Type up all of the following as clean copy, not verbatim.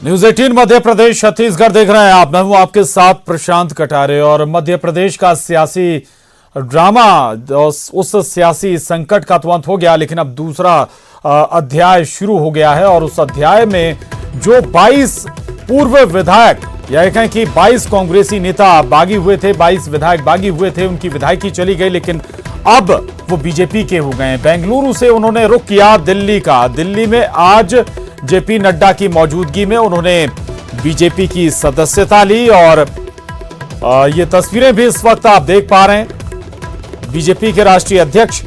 News 18 Madhya Pradesh Chhattisgarh देख रहे हैं आप। मैं हूं आपके साथ प्रशांत कटारे। और मध्य प्रदेश का सियासी ड्रामा, उस सियासी संकट का तो अंत हो गया, लेकिन अब दूसरा अध्याय शुरू हो गया है। और उस अध्याय में जो 22 पूर्व विधायक, या कहें कि 22 कांग्रेसी नेता बागी हुए थे, 22 विधायक बागी हुए थे, उनकी विधायकी चली गई, लेकिन अब वो बीजेपी के हो गए हैं। बेंगलुरु से उन्होंने रुख किया दिल्ली का। दिल्ली में आज जेपी नड्डा की मौजूदगी में उन्होंने बीजेपी की सदस्यता ली। और ये तस्वीरें भी इस वक्त आप देख पा रहे हैं। बीजेपी के राष्ट्रीय अध्यक्ष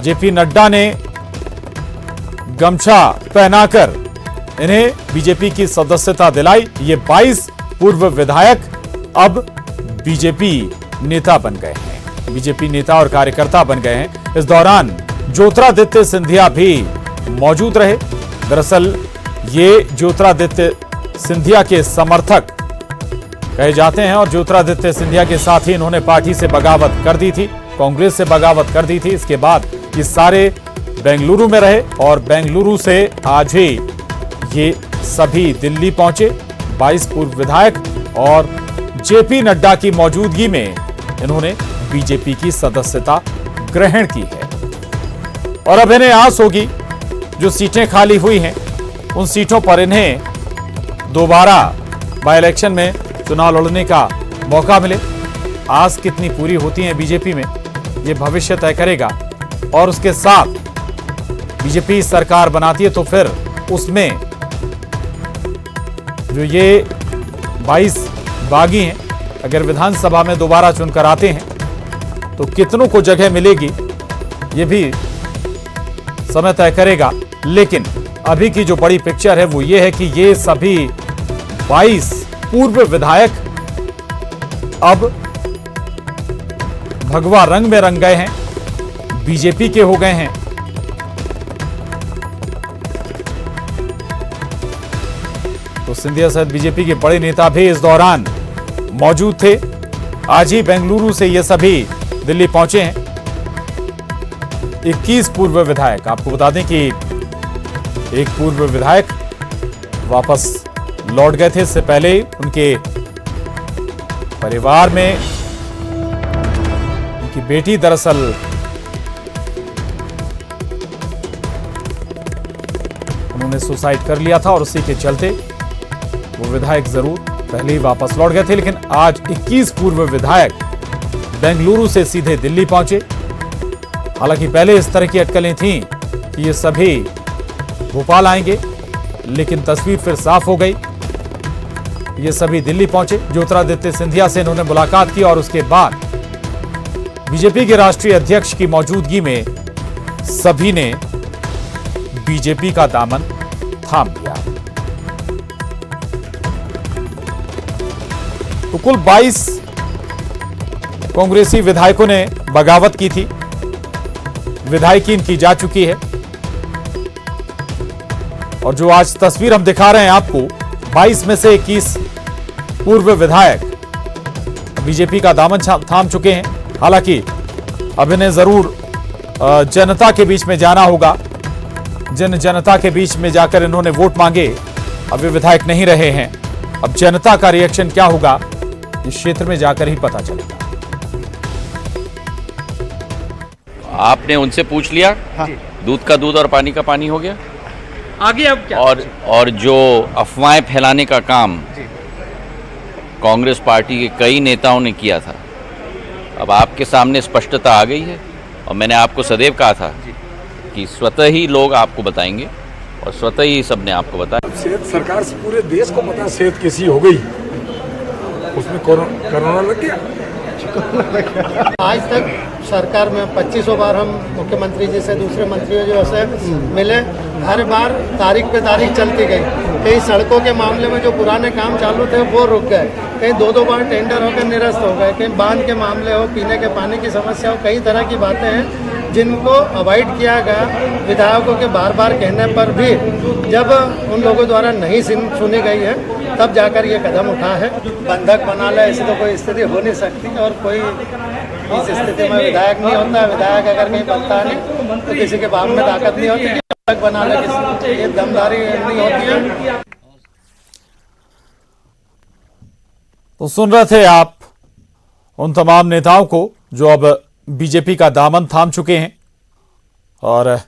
जेपी नड्डा ने गमछा पहनाकर इन्हें बीजेपी की सदस्यता दिलाई। ये 22 पूर्व विधायक अब बीजेपी नेता बन गए हैं, बीजेपी नेता और कार्यकर्ता बन गए हैं। इस दौरान ज्योतिरादित्य सिंधिया भी मौजूद रहे। दरअसल ये ज्योतिरादित्य सिंधिया के समर्थक कहे जाते हैं और ज्योतिरादित्य सिंधिया के साथ ही इन्होंने पार्टी से बगावत कर दी थी, कांग्रेस से बगावत कर दी थी। इसके बाद ये सारे बेंगलुरु में रहे और बेंगलुरु से आज ही ये सभी दिल्ली पहुंचे। 22 पूर्व विधायक और जेपी नड्डा की मौजूदगी में इन्होंने बीजेपी की सदस्यता ग्रहण की है। और अब इन्हें आस होगी जो सीटें खाली हुई हैं उन सीटों पर इन्हें दोबारा बाय इलेक्शन में चुनाव लड़ने का मौका मिले। आस कितनी पूरी होती है बीजेपी में, ये भविष्य तय करेगा। और उसके साथ बीजेपी सरकार बनाती है तो फिर उसमें जो ये 22 बागी हैं, अगर विधानसभा में दोबारा चुनकर आते हैं तो कितनों को जगह मिलेगी, ये भी समय तय करेगा। लेकिन अभी की जो बड़ी पिक्चर है वो ये है कि ये सभी 22 पूर्व विधायक अब भगवा रंग में रंग गए हैं, बीजेपी के हो गए हैं। तो सिंधिया सहित बीजेपी के बड़े नेता भी इस दौरान मौजूद थे। आज ही बेंगलुरु से ये सभी दिल्ली पहुंचे हैं। 21 पूर्व विधायक, आपको बता दें कि एक पूर्व विधायक वापस लौट गए थे। इससे पहले उनके परिवार में उनकी बेटी दरअसल उन्होंने सुसाइड कर लिया था और उसी के चलते वो विधायक जरूर पहले ही वापस लौट गए थे। लेकिन आज 21 पूर्व विधायक बेंगलुरु से सीधे दिल्ली पहुंचे। हालांकि पहले इस तरह की अटकलें थीं कि ये सभी भोपाल आएंगे, लेकिन तस्वीर फिर साफ हो गई। ये सभी दिल्ली पहुंचे। ज्योतिरादित्य सिंधिया से इन्होंने मुलाकात की और उसके बाद बीजेपी के राष्ट्रीय अध्यक्ष की मौजूदगी में सभी ने बीजेपी का दामन थाम लिया। तो कुल 22 कांग्रेसी विधायकों ने बगावत की थी, विधायकी इनकी जा चुकी है। और जो आज तस्वीर हम दिखा रहे हैं आपको, 22 में से 21 पूर्व विधायक बीजेपी का दामन थाम चुके हैं। हालांकि अब इन्हें जरूर जनता के बीच में जाना होगा। जनता के बीच में जाकर इन्होंने वोट मांगे। अब वे विधायक नहीं रहे हैं। अब जनता का रिएक्शन क्या होगा इस क्षेत्र में जाकर ही पता चलेगा। आपने उनसे पूछ लिया? हाँ। दूध का दूध और पानी का पानी हो गया। आगे अब क्या? और जो अफवाहें फैलाने का काम कांग्रेस पार्टी के कई नेताओं ने किया था, अब आपके सामने स्पष्टता आ गई है। और मैंने आपको सदैव कहा था कि स्वतः ही लोग आपको बताएंगे और स्वतः ही सबने आपको बताया। सेहत सरकार से पूरे देश को पता सेहत कैसी हो गई, उसमें कोरोना लग गया। आज तक सरकार में 25 बार हम मुख्यमंत्री जी से, दूसरे मंत्रियों जो से मिले, हर बार तारीख पे तारीख चलती गई। कई सड़कों के मामले में जो पुराने काम चालू थे वो रुक गए, कहीं दो बार टेंडर होकर निरस्त हो गए, कहीं बांध के मामले हो, पीने के पानी की समस्या हो, कई तरह की बातें हैं जिनको अवॉइड किया गया। विधायकों के बार बार कहने पर भी जब उन लोगों द्वारा नहीं सुनी गई है, तब जाकर ये कदम उठा है। बंधक बना ले ऐसी तो कोई स्थिति हो नहीं सकती। और कोई इस स्थिति में विधायक नहीं होता। विधायक अगर कहीं बनता नहीं तो किसी के बाप में ताकत नहीं होती कि बना ले, ये दमदारी नहीं होती है। तो सुन रहे थे आप उन तमाम नेताओं को जो अब बीजेपी का दामन थाम चुके हैं और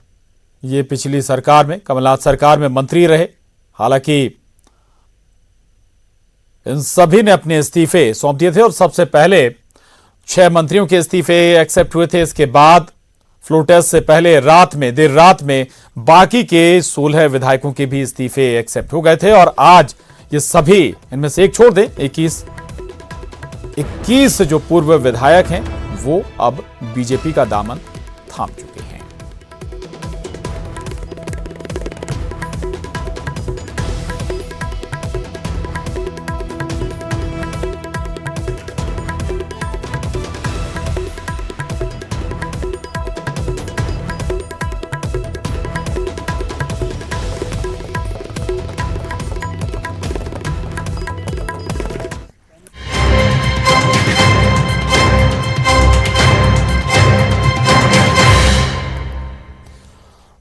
ये पिछली सरकार में, कमलनाथ सरकार में मंत्री रहे। हालांकि इन सभी ने अपने इस्तीफे सौंप दिए थे और सबसे पहले 6 मंत्रियों के इस्तीफे एक्सेप्ट हुए थे। इसके बाद फ्लोर टेस्ट से पहले देर रात में बाकी के 16 विधायकों के भी इस्तीफे एक्सेप्ट हो गए थे और आज ये सभी, इनमें से एक छोड़ दें, 21 जो पूर्व विधायक हैं वो अब बीजेपी का दामन थाम चुके हैं।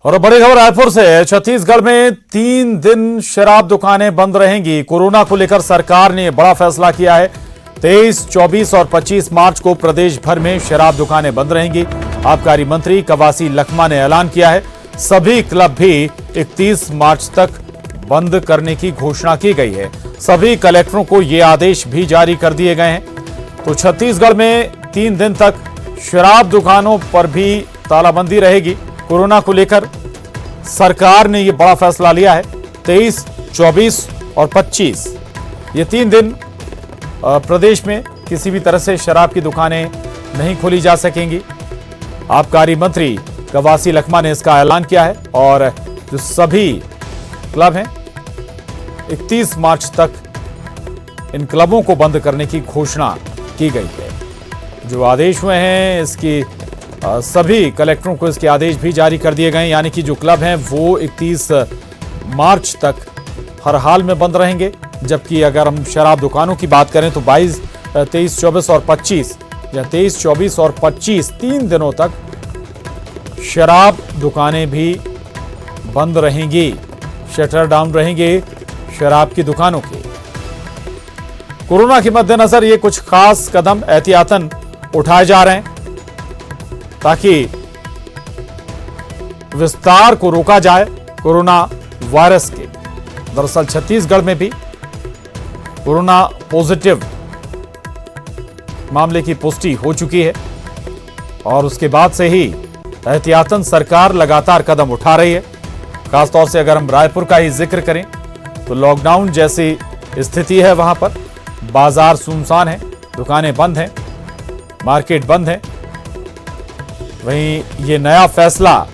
और बड़ी खबर रायपुर से है। छत्तीसगढ़ में 3 दिन शराब दुकानें बंद रहेंगी। कोरोना को लेकर सरकार ने बड़ा फैसला किया है। 23, 24 और 25 मार्च को प्रदेश भर में शराब दुकानें बंद रहेंगी। आबकारी मंत्री कवासी लखमा ने ऐलान किया है। सभी क्लब भी 31 मार्च तक बंद करने की घोषणा की गई है। सभी कलेक्टरों को ये आदेश भी जारी कर दिए गए हैं। तो छत्तीसगढ़ में 3 दिन तक शराब दुकानों पर भी तालाबंदी रहेगी। कोरोना को लेकर सरकार ने यह बड़ा फैसला लिया है। 23, 24 और 25 ये 3 दिन प्रदेश में किसी भी तरह से शराब की दुकानें नहीं खोली जा सकेंगी। आबकारी मंत्री कवासी लखमा ने इसका ऐलान किया है और जो सभी क्लब हैं 31 मार्च तक इन क्लबों को बंद करने की घोषणा की गई है। जो आदेश हुए हैं इसकी सभी कलेक्टरों को इसके आदेश भी जारी कर दिए गए, यानी कि जो क्लब हैं वो 31 मार्च तक हर हाल में बंद रहेंगे। जबकि अगर हम शराब दुकानों की बात करें तो 22, 23, 24 और 25 या 23, 24 और 25 3 दिनों तक शराब दुकानें भी बंद रहेंगी। शटर डाउन रहेंगे शराब की दुकानों के। कोरोना के मद्देनजर ये कुछ खास कदम एहतियातन उठाए जा रहे हैं ताकि विस्तार को रोका जाए कोरोना वायरस के। दरअसल छत्तीसगढ़ में भी कोरोना पॉजिटिव मामले की पुष्टि हो चुकी है और उसके बाद से ही एहतियातन सरकार लगातार कदम उठा रही है। खासतौर से अगर हम रायपुर का ही जिक्र करें तो लॉकडाउन जैसी स्थिति है, वहां पर बाजार सुनसान है, दुकानें बंद हैं, मार्केट बंद है। वहीं ये नया फैसला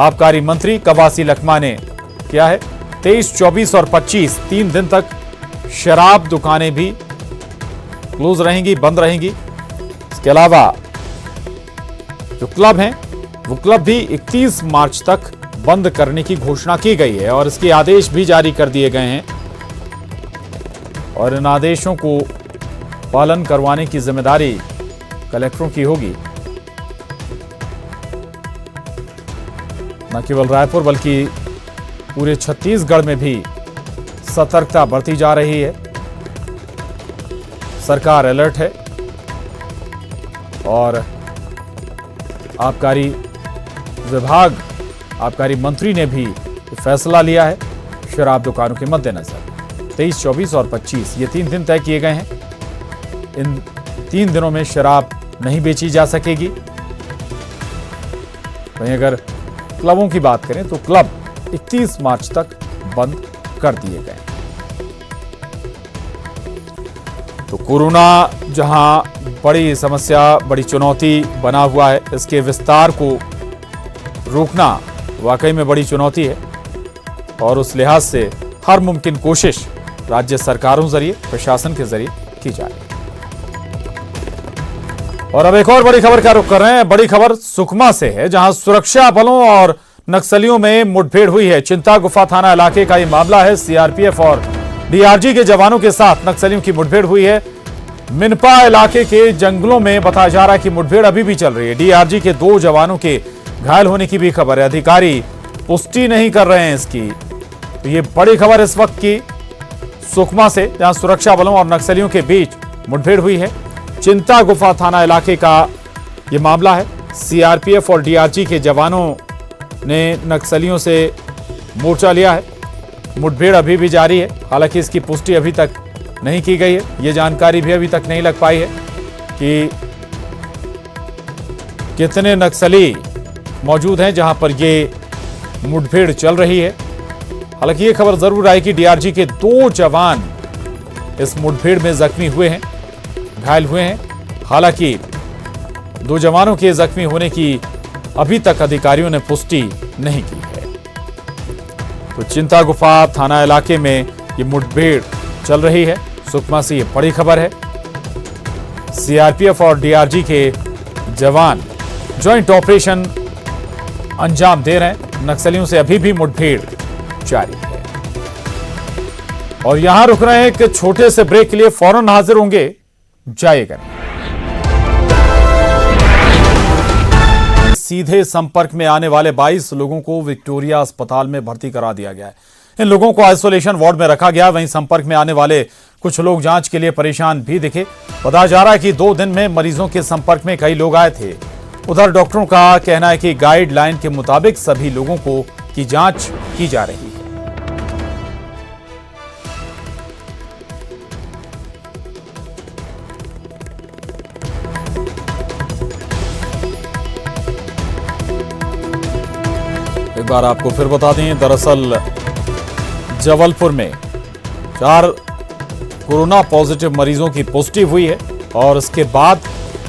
आबकारी मंत्री कवासी लखमा ने किया है। 23, 24 और 25 3 दिन तक शराब दुकानें भी क्लोज रहेंगी, बंद रहेंगी। इसके अलावा जो क्लब हैं वो क्लब भी 31 मार्च तक बंद करने की घोषणा की गई है और इसके आदेश भी जारी कर दिए गए हैं और इन आदेशों को पालन करवाने की जिम्मेदारी कलेक्टरों की होगी। न केवल रायपुर बल्कि पूरे छत्तीसगढ़ में भी सतर्कता बरती जा रही है। सरकार अलर्ट है और आबकारी विभाग, आबकारी मंत्री ने भी फैसला लिया है शराब दुकानों के मद्देनजर। 23, 24 और 25 ये 3 दिन तय किए गए हैं। इन 3 दिनों में शराब नहीं बेची जा सकेगी। वहीं अगर क्लबों की बात करें तो क्लब 31 मार्च तक बंद कर दिए गए। तो कोरोना जहां बड़ी समस्या, बड़ी चुनौती बना हुआ है, इसके विस्तार को रोकना वाकई में बड़ी चुनौती है और उस लिहाज से हर मुमकिन कोशिश राज्य सरकारों जरिए, प्रशासन के जरिए की जा रही है। और अब एक और बड़ी खबर का रुख कर रहे हैं। बड़ी खबर सुकमा से है जहां सुरक्षा बलों और नक्सलियों में मुठभेड़ हुई है। चिंता गुफा थाना इलाके का यह मामला है। सीआरपीएफ और डीआरजी के जवानों के साथ नक्सलियों की मुठभेड़ हुई है। मिनपा इलाके के जंगलों में बताया जा रहा है कि मुठभेड़ अभी भी चल रही है। डीआरजी के 2 जवानों के घायल होने की भी खबर है। अधिकारी पुष्टि नहीं कर रहे हैं इसकी। तो ये बड़ी खबर इस वक्त की सुकमा से, जहां सुरक्षा बलों और नक्सलियों के बीच मुठभेड़ हुई है। चिंता गुफा थाना इलाके का यह मामला है। सीआरपीएफ और डीआरजी के जवानों ने नक्सलियों से मोर्चा लिया है। मुठभेड़ अभी भी जारी है। हालांकि इसकी पुष्टि अभी तक नहीं की गई है। ये जानकारी भी अभी तक नहीं लग पाई है कि कितने नक्सली मौजूद हैं जहां पर ये मुठभेड़ चल रही है। हालांकि ये खबर जरूर आई कि डीआरजी के 2 जवान इस मुठभेड़ में जख्मी हुए हैं, घायल हुए हैं। हालांकि 2 जवानों के जख्मी होने की अभी तक अधिकारियों ने पुष्टि नहीं की है। तो चिंता गुफा थाना इलाके में ये मुठभेड़ चल रही है। सुकमा से ये बड़ी खबर है। सीआरपीएफ और डीआरजी के जवान ज्वाइंट ऑपरेशन अंजाम दे रहे हैं। नक्सलियों से अभी भी मुठभेड़ जारी है। और यहां रुक रहे हैं एक छोटे से ब्रेक के लिए, फौरन हाजिर होंगे, जाइएगा। सीधे संपर्क में आने वाले 22 लोगों को विक्टोरिया अस्पताल में भर्ती करा दिया गया है। इन लोगों को आइसोलेशन वार्ड में रखा गया। वहीं संपर्क में आने वाले कुछ लोग जांच के लिए परेशान भी दिखे। बताया जा रहा है कि 2 दिन में मरीजों के संपर्क में कई लोग आए थे। उधर डॉक्टरों का कहना है कि गाइडलाइन के मुताबिक सभी लोगों की जांच की जा रही है। एक बार आपको फिर बता दें, दरअसल जबलपुर में 4 कोरोना पॉजिटिव मरीजों की पुष्टि हुई है और इसके बाद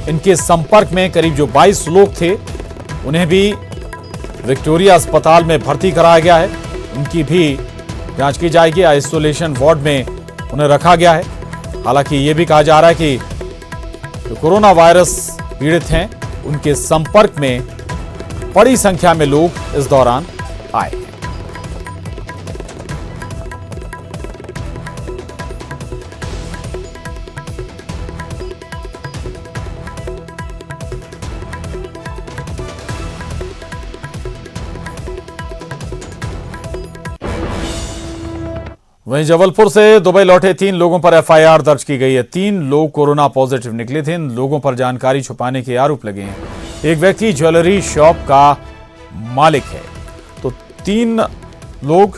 इनके संपर्क में करीब जो 22 लोग थे उन्हें भी विक्टोरिया अस्पताल में भर्ती कराया गया है। उनकी भी जांच की जाएगी। आइसोलेशन वार्ड में उन्हें रखा गया है। हालांकि ये भी कहा जा रहा है कि जो कोरोना वायरस पीड़ित हैं उनके संपर्क में बड़ी संख्या में लोग इस दौरान आए। वहीं जबलपुर से दुबई लौटे 3 लोगों पर एफआईआर दर्ज की गई है। 3 लोग कोरोना पॉजिटिव निकले थे। इन लोगों पर जानकारी छुपाने के आरोप लगे हैं। एक व्यक्ति ज्वेलरी शॉप का मालिक है। तो 3 लोग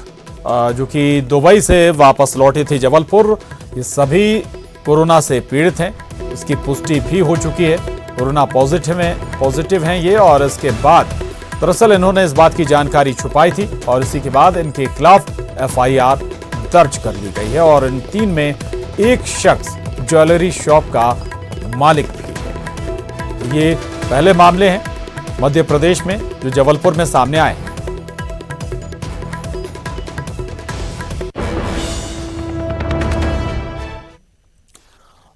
जो कि दुबई से वापस लौटे थे जबलपुर, ये सभी कोरोना से पीड़ित हैं। इसकी पुष्टि भी हो चुकी है। कोरोना पॉजिटिव हैं ये। और इसके बाद दरअसल इन्होंने इस बात की जानकारी छुपाई थी और इसी के बाद इनके खिलाफ एफआईआर दर्ज कर ली गई है। और इन 3 में एक शख्स ज्वेलरी शॉप का मालिक भी है। ये पहले मामले हैं मध्य प्रदेश में जो जबलपुर में सामने आए हैं।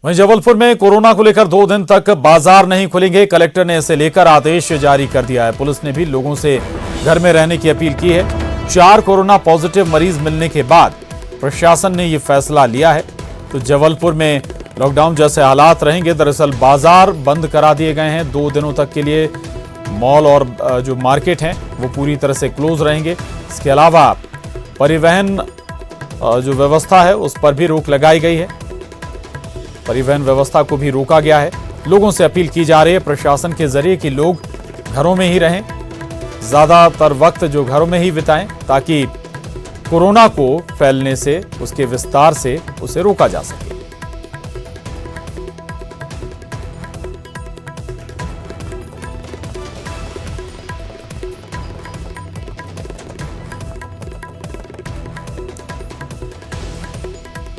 वहीं जबलपुर में कोरोना को लेकर 2 दिन तक बाजार नहीं खुलेंगे। कलेक्टर ने इसे लेकर आदेश जारी कर दिया है। पुलिस ने भी लोगों से घर में रहने की अपील की है। 4 कोरोना पॉजिटिव मरीज मिलने के बाद प्रशासन ने यह फैसला लिया है। तो जबलपुर में लॉकडाउन जैसे हालात रहेंगे। दरअसल बाजार बंद करा दिए गए हैं 2 दिनों तक के लिए। मॉल और जो मार्केट हैं वो पूरी तरह से क्लोज रहेंगे। इसके अलावा परिवहन जो व्यवस्था है उस पर भी रोक लगाई गई है। परिवहन व्यवस्था को भी रोका गया है। लोगों से अपील की जा रही है प्रशासन के जरिए कि लोग घरों में ही रहें, ज्यादातर वक्त जो घरों में ही बिताएं ताकि कोरोना को फैलने से, उसके विस्तार से उसे रोका जा सके।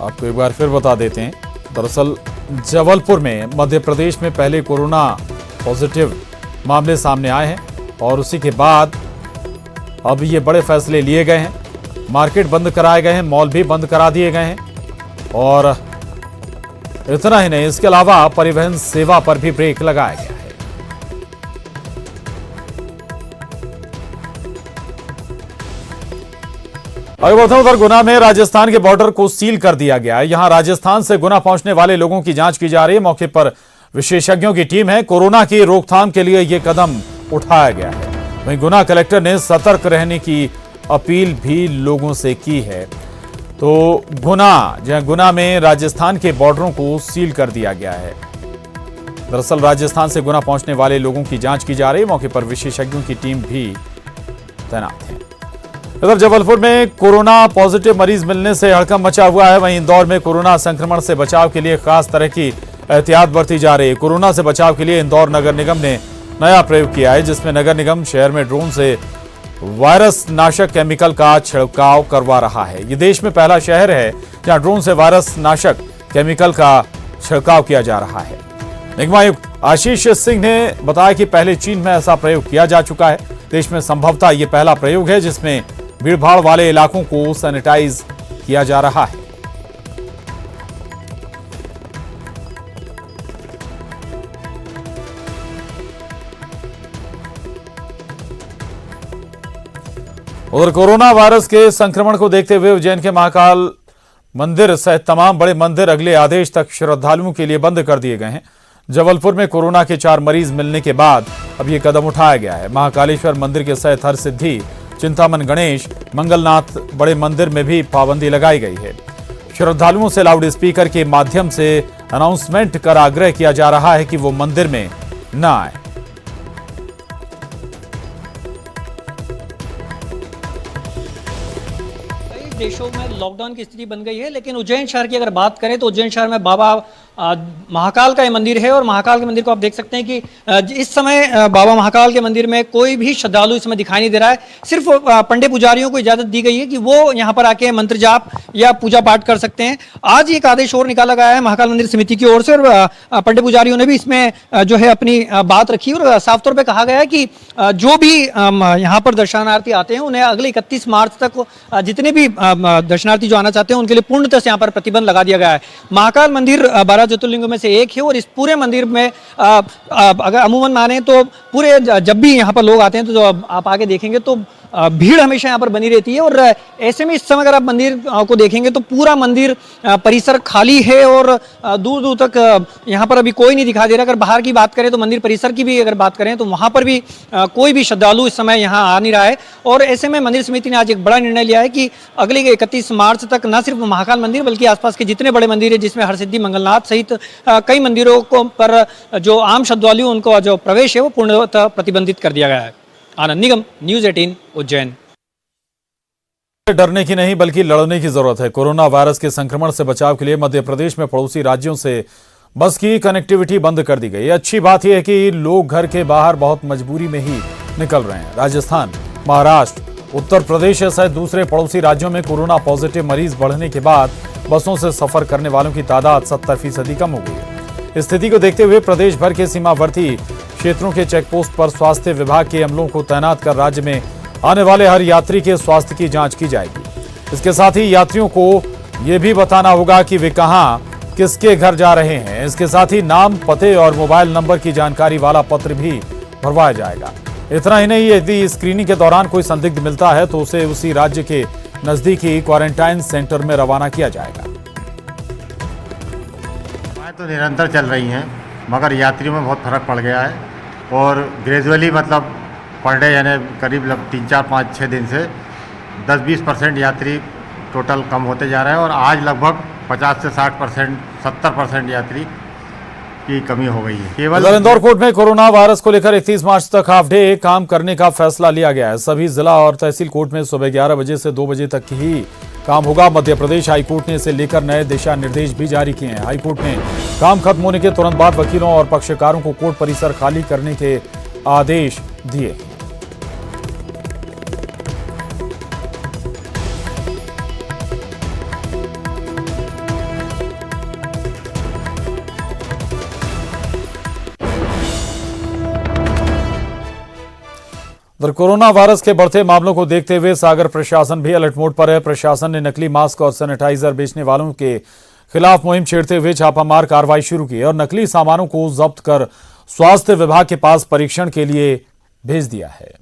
आपको एक बार फिर बता देते हैं, दरअसल जबलपुर में मध्य प्रदेश में पहले कोरोना पॉजिटिव मामले सामने आए हैं और उसी के बाद अब ये बड़े फैसले लिए गए हैं। मार्केट बंद कराए गए हैं, मॉल भी बंद करा दिए गए हैं और इतना ही नहीं, इसके अलावा परिवहन सेवा पर भी ब्रेक लगाया गया है। आगे बढ़ते हैं, उधर गुना में राजस्थान के बॉर्डर को सील कर दिया गया है। यहां राजस्थान से गुना पहुंचने वाले लोगों की जांच की जा रही है। मौके पर विशेषज्ञों की टीम है। कोरोना की रोकथाम के लिए यह कदम उठाया गया है। वहीं गुना कलेक्टर ने सतर्क रहने की अपील भी लोगों से की है। तो गुना में राजस्थान के बॉर्डरों को सील कर दिया गया है। दरअसल राजस्थान से गुना पहुंचने वाले लोगों की जांच की जा रही है। मौके पर विशेषज्ञों की टीम भी तैनात है। इधर जबलपुर में कोरोना पॉजिटिव मरीज मिलने से हड़कंप मचा हुआ है। वहीं इंदौर में कोरोना संक्रमण से बचाव के लिए खास तरह की एहतियात बरती जा रही है। कोरोना से बचाव के लिए इंदौर नगर निगम ने नया प्रयोग किया है, जिसमें नगर निगम शहर में ड्रोन से वायरस नाशक केमिकल का छिड़काव करवा रहा है। ये देश में पहला शहर है जहां ड्रोन से वायरस नाशक केमिकल का छिड़काव किया जा रहा है। निगम आयुक्त आशीष सिंह ने बताया कि पहले चीन में ऐसा प्रयोग किया जा चुका है। देश में संभवतः ये पहला प्रयोग है जिसमें भीड़भाड़ वाले इलाकों को सैनिटाइज किया जा रहा है। उधर कोरोना वायरस के संक्रमण को देखते हुए उज्जैन के महाकाल मंदिर सहित तमाम बड़े मंदिर अगले आदेश तक श्रद्धालुओं के लिए बंद कर दिए गए हैं। जबलपुर में कोरोना के 4 मरीज मिलने के बाद अब यह कदम उठाया गया है। महाकालेश्वर मंदिर के सहित हर सिद्धि, चिंतामन गणेश, मंगलनाथ बड़े मंदिर में भी पाबंदी लगाई गई है। श्रद्धालुओं से लाउड स्पीकर के माध्यम से अनाउंसमेंट कर आग्रह किया जा रहा है कि वो मंदिर में न आए। देशों में लॉकडाउन की स्थिति बन गई है, लेकिन उज्जैन शहर की अगर बात करें तो उज्जैन शहर में बाबा महाकाल का ये मंदिर है और महाकाल के मंदिर को आप देख सकते हैं कि इस समय बाबा महाकाल के मंदिर में कोई भी श्रद्धालु इस समय दिखाई नहीं दे रहा है। सिर्फ पंडित पुजारियों को इजाजत दी गई है कि वो यहाँ पर आके मंत्र जाप या पूजा पाठ कर सकते हैं। आज एक आदेश और निकाला गया है महाकाल मंदिर समिति की ओर से और पंडित पुजारियों ने भी इसमें जो है अपनी बात रखी और साफ तौर पर कहा गया है कि जो भी यहाँ पर दर्शनार्थी आते हैं उन्हें अगले 31 मार्च तक जितने भी दर्शनार्थी जो आना चाहते हैं उनके लिए पूर्णतः से यहाँ पर प्रतिबंध लगा दिया गया है। महाकाल मंदिर 12 ज्योतिर्लिंगों में से एक है और इस पूरे मंदिर में अगर अमूमन माने तो पूरे जब भी यहाँ पर लोग आते हैं तो जो आप आगे देखेंगे तो भीड़ हमेशा यहाँ पर बनी रहती है और ऐसे में इस समय अगर आप मंदिर को देखेंगे तो पूरा मंदिर परिसर खाली है और दूर दूर तक यहाँ पर अभी कोई नहीं दिखाई दे रहा। अगर बाहर की बात करें तो मंदिर परिसर की भी अगर बात करें तो वहाँ पर भी कोई भी श्रद्धालु इस समय यहाँ आ नहीं रहा है। और ऐसे में मंदिर समिति ने आज एक बड़ा निर्णय लिया है कि अगले 31 मार्च तक न सिर्फ महाकाल मंदिर बल्कि आसपास के जितने बड़े मंदिर है जिसमें हरसिद्धि, मंगलनाथ सहित कई मंदिरों को पर जो आम श्रद्धालु उनको जो प्रवेश है वो पूर्णतः प्रतिबंधित कर दिया गया है। आनंद निगम, न्यूज़ 18 उज्जैन। डरने की नहीं बल्कि लड़ने की जरूरत है। कोरोना वायरस के संक्रमण से बचाव के लिए मध्य प्रदेश में पड़ोसी राज्यों से बस की कनेक्टिविटी बंद कर दी गई। अच्छी बात यह है कि लोग घर के बाहर बहुत मजबूरी में ही निकल रहे हैं। राजस्थान, महाराष्ट्र, उत्तर प्रदेश सहित दूसरे पड़ोसी राज्यों में कोरोना पॉजिटिव मरीज बढ़ने के बाद बसों से सफर करने वालों की तादाद 70% कम हो गई है। स्थिति को देखते हुए प्रदेश भर के सीमावर्ती क्षेत्रों के चेकपोस्ट पर स्वास्थ्य विभाग के अमलों को तैनात कर राज्य में आने वाले हर यात्री के स्वास्थ्य की जांच की जाएगी। इसके साथ ही यात्रियों को यह भी बताना होगा कि वे कहां, किसके घर जा रहे हैं। इसके साथ ही नाम, पते और मोबाइल नंबर की जानकारी वाला पत्र भी भरवाया जाएगा। इतना ही नहीं, यदि स्क्रीनिंग के दौरान कोई संदिग्ध मिलता है तो उसे उसी राज्य के नजदीकी क्वारंटाइन सेंटर में रवाना किया जाएगा। तो निरंतर चल रही हैं मगर यात्रियों में बहुत फर्क पड़ गया है और ग्रेजुअली मतलब पर डे यानी करीब 3, 4, 5, 6 दिन से 10-20% यात्री टोटल कम होते जा रहे हैं और आज लगभग 50 से 60%, 70% यात्री की कमी हो गई है। केवल इंदौर कोर्ट में कोरोना वायरस को लेकर 31 मार्च तक हाफ डे काम करने का फैसला लिया गया है। सभी जिला और तहसील कोर्ट में सुबह 11 बजे से 2 बजे तक ही काम होगा। मध्य प्रदेश हाईकोर्ट ने इसे लेकर नए दिशा निर्देश भी जारी किए हैं। हाईकोर्ट ने काम खत्म होने के तुरंत बाद वकीलों और पक्षकारों को कोर्ट परिसर खाली करने के आदेश दिए। उधर कोरोना वायरस के बढ़ते मामलों को देखते हुए सागर प्रशासन भी अलर्ट मोड पर है। प्रशासन ने नकली मास्क और सैनिटाइजर बेचने वालों के खिलाफ मुहिम छेड़ते हुए छापामार कार्रवाई शुरू की और नकली सामानों को जब्त कर स्वास्थ्य विभाग के पास परीक्षण के लिए भेज दिया है।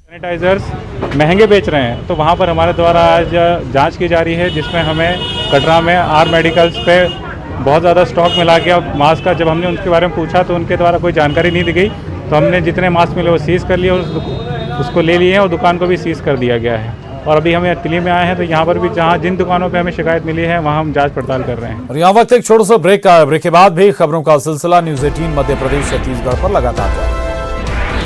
सैनिटाइजर्स महंगे बेच रहे हैं तो वहां पर हमारे द्वारा आज जांच की जा रही है, जिसमें हमें कटरा में आर मेडिकल्स पे बहुत ज़्यादा स्टॉक मिला गया मास्क का। जब हमने उनके बारे में पूछा तो उनके द्वारा कोई जानकारी नहीं दी गई, तो हमने जितने मास्क मिले वो सीज कर लिए और उसको ले लिए हैं और दुकान को भी सीज कर दिया गया है। और अभी हम तिली में आए हैं तो यहाँ पर भी जहाँ जिन दुकानों पे हमें शिकायत मिली है वहाँ हम जांच पड़ताल कर रहे हैं। और यहाँ वक्त एक छोटा सा ब्रेक का। ब्रेक के बाद भी खबरों का सिलसिला न्यूज़ 18 मध्य प्रदेश छत्तीसगढ़ पर लगातार जारी।